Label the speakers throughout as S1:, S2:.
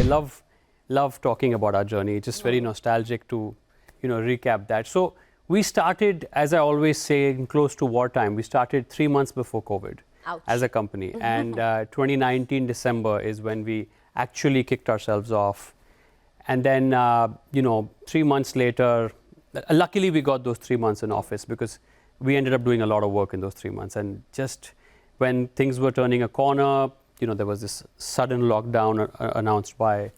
S1: love talking about our journey. It's just very nostalgic to, recap that. So we started, as I always say, close to wartime. We started 3 months before COVID.
S2: Ouch.
S1: As a company. And 2019 December is when we actually kicked ourselves off. And then, 3 months later, luckily we got those 3 months in office because we ended up doing a lot of work in those 3 months. And just when things were turning a corner, there was this sudden lockdown announced by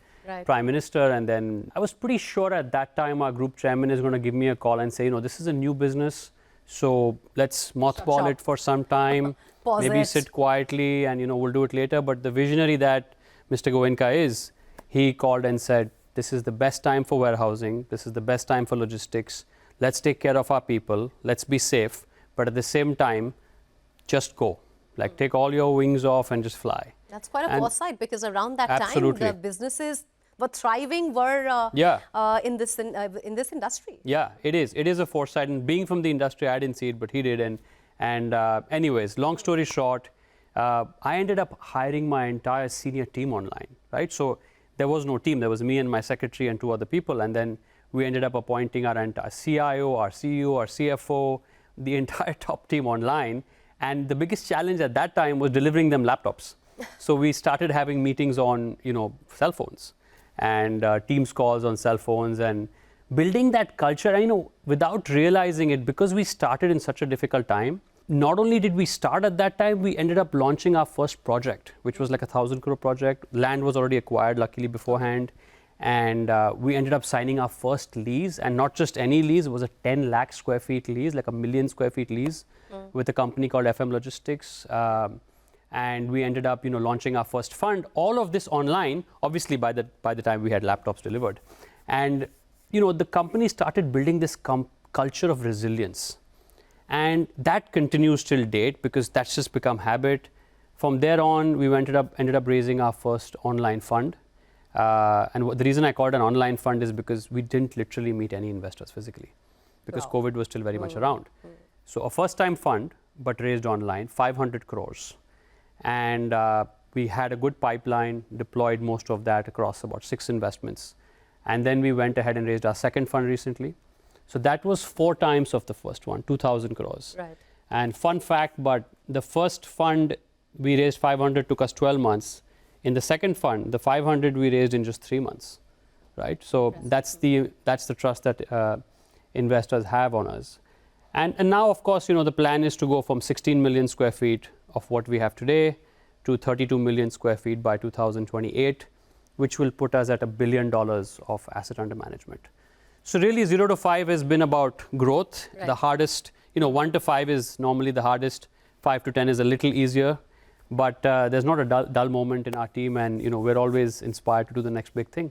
S1: Prime Minister. And then I was pretty sure at that time our group chairman is going to give me a call and say, this is a new business. So let's mothball it for some time. Maybe sit quietly and, we'll do it later. But the visionary that Mr. Goenka is, he called and said, this is the best time for warehousing. This is the best time for logistics. Let's take care of our people. Let's be safe. But at the same time, just go. Like take all your wings off and just fly.
S2: That's quite a foresight because around that time, the businesses were thriving, in this industry.
S1: Yeah, it is. It is a foresight. And being from the industry, I didn't see it, but he did. And anyways, long story short, I ended up hiring my entire senior team online, right? So there was no team. There was me and my secretary and 2 other people. And then we ended up appointing our entire CIO, our CEO, our CFO, the entire top team online. And the biggest challenge at that time was delivering them laptops. So we started having meetings on, cell phones and Teams calls on cell phones and building that culture, without realizing it, because we started in such a difficult time. Not only did we start at that time, we ended up launching our first project, which was like a 1,000 crore project. Land was already acquired, luckily, beforehand. And we ended up signing our first lease, and not just any lease, it was a 10 lakh square feet lease, like a 1 million square feet lease with a company called FM Logistics. And we ended up, launching our first fund. All of this online, obviously by the time we had laptops delivered. And, the company started building this culture of resilience. And that continues till date because that's just become habit. From there on, we ended up raising our first online fund. And the reason I called it an online fund is because we didn't literally meet any investors physically because COVID was still very much around. So a first time fund, but raised online, 500 crores. And we had a good pipeline, deployed most of that across about 6 investments. And then we went ahead and raised our second fund recently. So that was 4 times of the first one, 2,000 crores.
S2: Right.
S1: And fun fact, but the first fund we raised 500 took us 12 months. In the second fund, the 500 we raised in just 3 months, right? So that's the trust that investors have on us. And now, of course, the plan is to go from 16 million square feet of what we have today to 32 million square feet by 2028, which will put us at $1 billion of asset under management. So really 0 to 5 has been about growth. Right. The hardest, 1 to 5 is normally the hardest. 5 to 10 is a little easier. But there's not a dull moment in our team, and we're always inspired to do the next big thing.